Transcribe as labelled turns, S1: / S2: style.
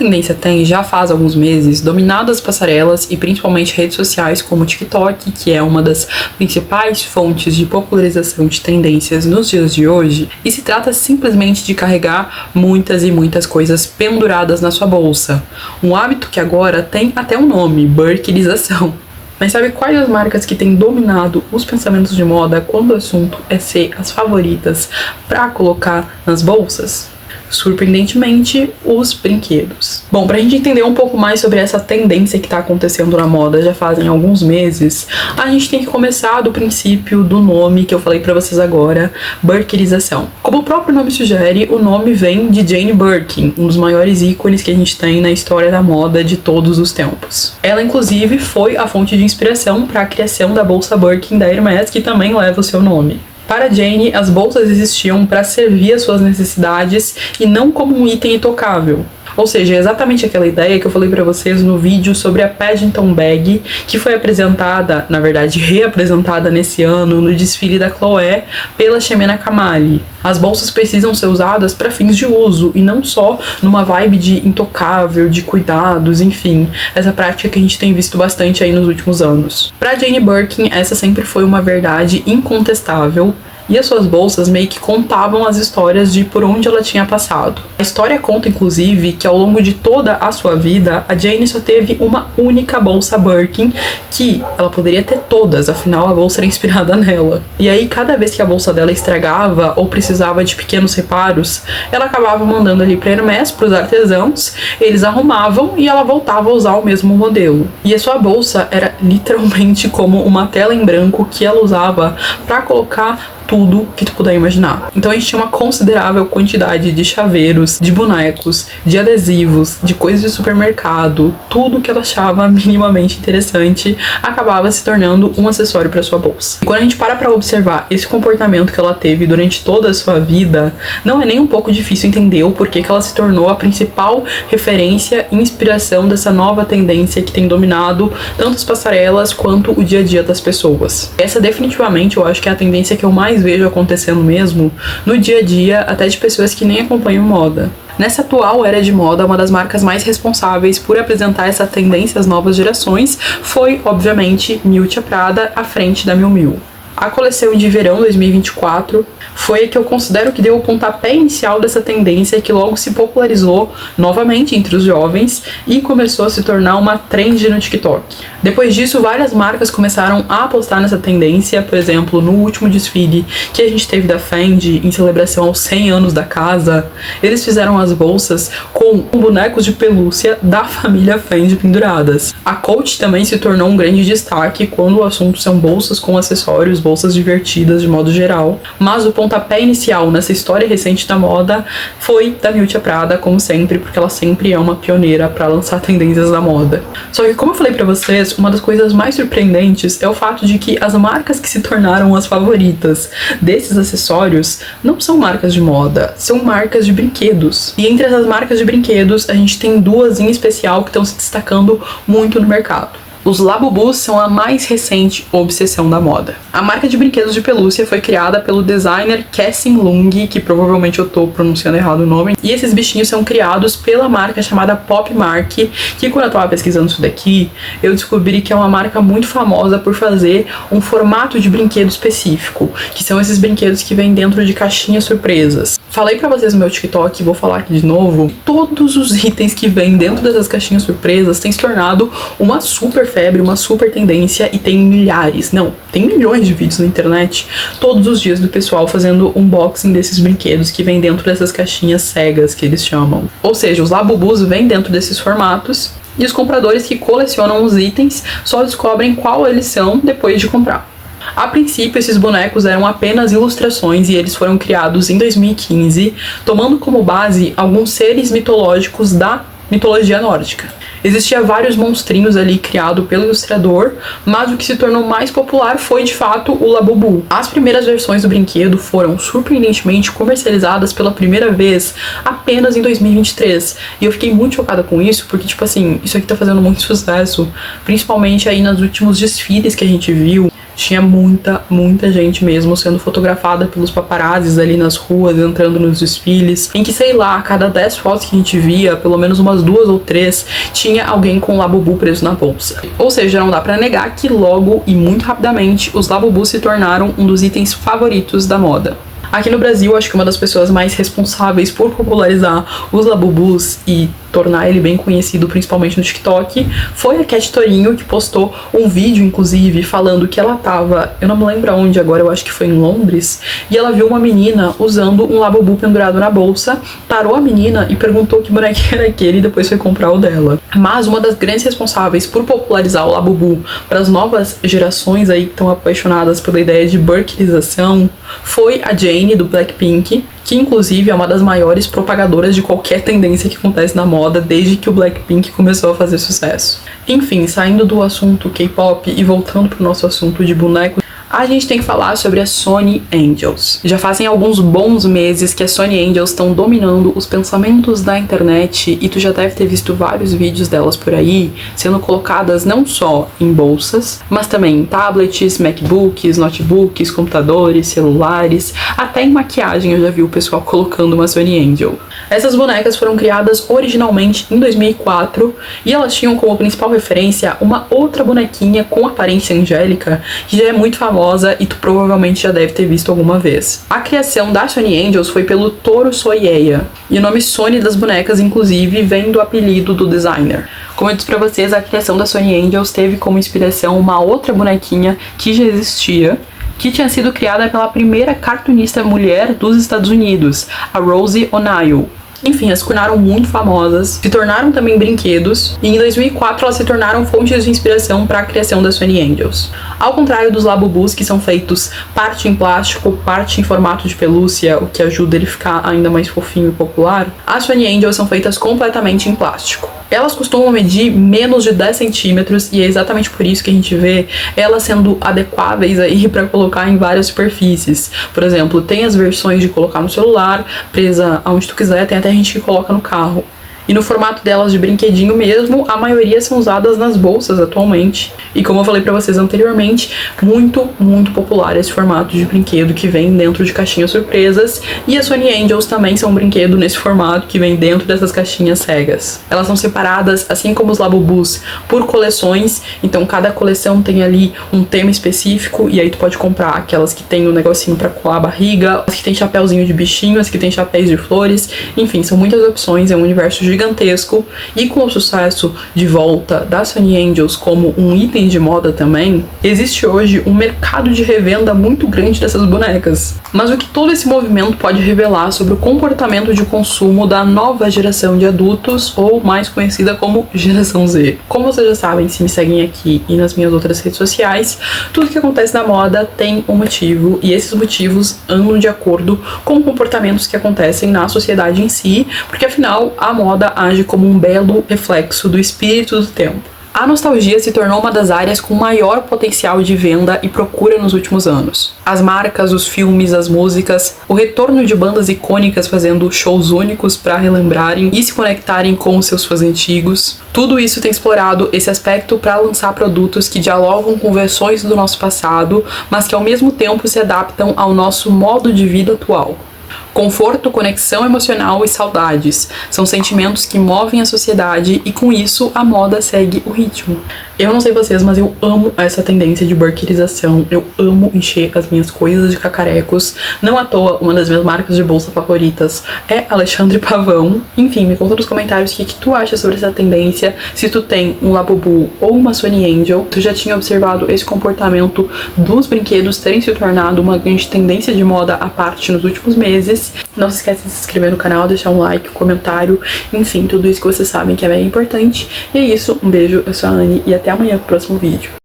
S1: tendência tem, já faz alguns meses, dominado as passarelas e principalmente redes sociais como o TikTok, que é uma das principais fontes de popularização de tendências nos dias de hoje, e se trata simplesmente de carregar muitas e muitas coisas penduradas na sua bolsa. Um hábito que agora tem até um nome, Birkinização. Mas sabe quais as marcas que têm dominado os pensamentos de moda quando o assunto é ser as favoritas para colocar nas bolsas? Surpreendentemente, os brinquedos. Bom, pra gente entender um pouco mais sobre essa tendência que tá acontecendo na moda já fazem alguns meses, a gente tem que começar do princípio do nome que eu falei pra vocês agora, Birkinização. Como o próprio nome sugere, o nome vem de Jane Birkin, um dos maiores ícones que a gente tem na história da moda de todos os tempos. Ela, inclusive, foi a fonte de inspiração para a criação da bolsa Birkin da Hermès, que também leva o seu nome. Para Jane, as bolsas existiam para servir às suas necessidades e não como um item intocável. Ou seja, é exatamente aquela ideia que eu falei pra vocês no vídeo sobre a Paddington Bag, que foi apresentada, na verdade reapresentada nesse ano no desfile da Chloé pela Ximena Kamali. As bolsas precisam ser usadas para fins de uso e não só numa vibe de intocável, de cuidados, enfim, essa prática que a gente tem visto bastante aí nos últimos anos. Para Jane Birkin, essa sempre foi uma verdade incontestável. E as suas bolsas meio que contavam as histórias de por onde ela tinha passado. A história conta, inclusive, que ao longo de toda a sua vida, a Jane só teve uma única bolsa Birkin, que ela poderia ter todas, afinal a bolsa era inspirada nela. E aí, cada vez que a bolsa dela estragava ou precisava de pequenos reparos, ela acabava mandando ali pra Hermès, pros artesãos, eles arrumavam e ela voltava a usar o mesmo modelo. E a sua bolsa era literalmente como uma tela em branco que ela usava pra colocar tudo que tu puder imaginar. Então a gente tinha uma considerável quantidade de chaveiros, de bonecos, de adesivos, de coisas de supermercado, tudo que ela achava minimamente interessante acabava se tornando um acessório para sua bolsa. E quando a gente para observar esse comportamento que ela teve durante toda a sua vida, não é nem um pouco difícil entender o porquê que ela se tornou a principal referência e inspiração dessa nova tendência que tem dominado tanto as passarelas quanto o dia a dia das pessoas. Essa definitivamente eu acho que é a tendência que eu mais vejo acontecendo mesmo no dia a dia, até de pessoas que nem acompanham moda. Nessa atual era de moda, uma das marcas mais responsáveis por apresentar essa tendência às novas gerações foi, obviamente, Miuccia Prada, à frente da Miu Miu. A coleção de verão 2024 foi a que eu considero que deu o pontapé inicial dessa tendência que logo se popularizou novamente entre os jovens e começou a se tornar uma trend no TikTok. Depois disso, várias marcas começaram a apostar nessa tendência, por exemplo, no último desfile que a gente teve da Fendi em celebração aos 100 anos da casa, eles fizeram as bolsas com bonecos de pelúcia da família Fendi penduradas. A Coach também se tornou um grande destaque quando o assunto são bolsas com acessórios, bolsas divertidas de modo geral, mas o pontapé inicial nessa história recente da moda foi da Miuccia Prada, como sempre, porque ela sempre é uma pioneira para lançar tendências da moda. Só que, como eu falei para vocês, uma das coisas mais surpreendentes é o fato de que as marcas que se tornaram as favoritas desses acessórios não são marcas de moda, são marcas de brinquedos. E entre essas marcas de brinquedos, a gente tem duas em especial que estão se destacando muito no mercado. Os Labubus são a mais recente obsessão da moda. A marca de brinquedos de pelúcia foi criada pelo designer Cassim Lung, que provavelmente eu tô pronunciando errado o nome, e esses bichinhos são criados pela marca chamada Pop Mark, que quando eu tava pesquisando isso daqui, eu descobri que é uma marca muito famosa por fazer um formato de brinquedo específico, que são esses brinquedos que vêm dentro de caixinhas surpresas. Falei pra vocês no meu TikTok, vou falar aqui de novo, todos os itens que vêm dentro dessas caixinhas surpresas têm se tornado uma super febre, uma super tendência e tem milhares, não, tem milhões de vídeos na internet todos os dias do pessoal fazendo unboxing desses brinquedos que vêm dentro dessas caixinhas cegas que eles chamam. Ou seja, os Labubus vêm dentro desses formatos e os compradores que colecionam os itens só descobrem qual eles são depois de comprar. A princípio, esses bonecos eram apenas ilustrações e eles foram criados em 2015, tomando como base alguns seres mitológicos da mitologia nórdica. Existia vários monstrinhos ali criados pelo ilustrador, mas o que se tornou mais popular foi de fato o Labubu. As primeiras versões do brinquedo foram surpreendentemente comercializadas pela primeira vez apenas em 2023. E eu fiquei muito chocada com isso, porque tipo assim, isso aqui tá fazendo muito sucesso, principalmente aí nos últimos desfiles que a gente viu. Tinha muita gente mesmo sendo fotografada pelos paparazzis ali nas ruas, entrando nos desfiles, em que, sei lá, a cada 10 fotos que a gente via, pelo menos umas 2 ou 3, tinha alguém com um Labubu preso na bolsa. Ou seja, não dá pra negar que logo e muito rapidamente os Labubus se tornaram um dos itens favoritos da moda. Aqui no Brasil, acho que uma das pessoas mais responsáveis por popularizar os Labubus e tornar ele bem conhecido, principalmente no TikTok, foi a Cat Torinho, que postou um vídeo, inclusive, falando que ela tava, eu não me lembro aonde agora, eu acho que foi em Londres, e ela viu uma menina usando um Labubu pendurado na bolsa, parou a menina e perguntou que bonequinho era aquele e depois foi comprar o dela. Mas uma das grandes responsáveis por popularizar o Labubu para as novas gerações aí que estão apaixonadas pela ideia de burkinização foi a Jennie, do Blackpink, que inclusive é uma das maiores propagadoras de qualquer tendência que acontece na moda desde que o Blackpink começou a fazer sucesso. Enfim, saindo do assunto K-pop e voltando pro nosso assunto de bonecos, a gente tem que falar sobre a Sony Angels. Já fazem alguns bons meses que a Sony Angels estão dominando os pensamentos da internet e tu já deve ter visto vários vídeos delas por aí, sendo colocadas não só em bolsas, mas também em tablets, MacBooks, notebooks, computadores, celulares, até em maquiagem eu já vi o pessoal colocando uma Sony Angel. Essas bonecas foram criadas originalmente em 2004 e elas tinham como principal referência uma outra bonequinha com aparência angélica que já é muito famosa e tu provavelmente já deve ter visto alguma vez. A criação da Sony Angels foi pelo Toru Soieia, e o nome Sony das bonecas, inclusive, vem do apelido do designer. Como eu disse pra vocês, a criação da Sony Angels teve como inspiração uma outra bonequinha que já existia, que tinha sido criada pela primeira cartunista mulher dos Estados Unidos, a Rosie O'Neill. Enfim, elas se tornaram muito famosas, se tornaram também brinquedos, e em 2004 elas se tornaram fontes de inspiração para a criação da Sony Angels. Ao contrário dos Labubus, que são feitos parte em plástico, parte em formato de pelúcia, o que ajuda ele a ficar ainda mais fofinho e popular, as Sony Angels são feitas completamente em plástico. Elas costumam medir menos de 10 centímetros e é exatamente por isso que a gente vê elas sendo adequáveis aí para colocar em várias superfícies. Por exemplo, tem as versões de colocar no celular, presa aonde tu quiser, tem até gente que coloca no carro. E no formato delas de brinquedinho mesmo, a maioria são usadas nas bolsas atualmente. E como eu falei pra vocês anteriormente, muito popular esse formato de brinquedo que vem dentro de caixinhas surpresas. E as Sony Angels também são um brinquedo nesse formato que vem dentro dessas caixinhas cegas. Elas são separadas, assim como os Labubus, por coleções. Então cada coleção tem ali um tema específico e aí tu pode comprar aquelas que tem um negocinho pra colar a barriga, as que tem chapéuzinho de bichinho, as que tem chapéus de flores. Enfim, são muitas opções, é um universo gigantesco, e com o sucesso de volta da Sony Angels como um item de moda também, existe hoje um mercado de revenda muito grande dessas bonecas. Mas o que todo esse movimento pode revelar sobre o comportamento de consumo da nova geração de adultos, ou mais conhecida como Geração Z. Como vocês já sabem, se me seguem aqui e nas minhas outras redes sociais, tudo que acontece na moda tem um motivo, e esses motivos andam de acordo com comportamentos que acontecem na sociedade em si, porque afinal a moda age como um belo reflexo do espírito do tempo. A nostalgia se tornou uma das áreas com maior potencial de venda e procura nos últimos anos. As marcas, os filmes, as músicas, o retorno de bandas icônicas fazendo shows únicos para relembrarem e se conectarem com os seus fãs antigos. Tudo isso tem explorado esse aspecto para lançar produtos que dialogam com versões do nosso passado, mas que ao mesmo tempo se adaptam ao nosso modo de vida atual. Conforto, conexão emocional e saudades são sentimentos que movem a sociedade e com isso a moda segue o ritmo. Eu não sei vocês, mas eu amo essa tendência de burkinização. Eu amo encher as minhas coisas de cacarecos. Não à toa, uma das minhas marcas de bolsa favoritas é Alexandre Pavão. Enfim, me conta nos comentários o que tu acha sobre essa tendência. Se tu tem um Labubu ou uma Sony Angel, tu já tinha observado esse comportamento dos brinquedos terem se tornado uma grande tendência de moda à parte nos últimos meses. Não se esqueça de se inscrever no canal, deixar um like, um comentário, enfim, tudo isso que vocês sabem que é bem importante. E é isso, um beijo, eu sou a Anne e até amanhã pro próximo vídeo.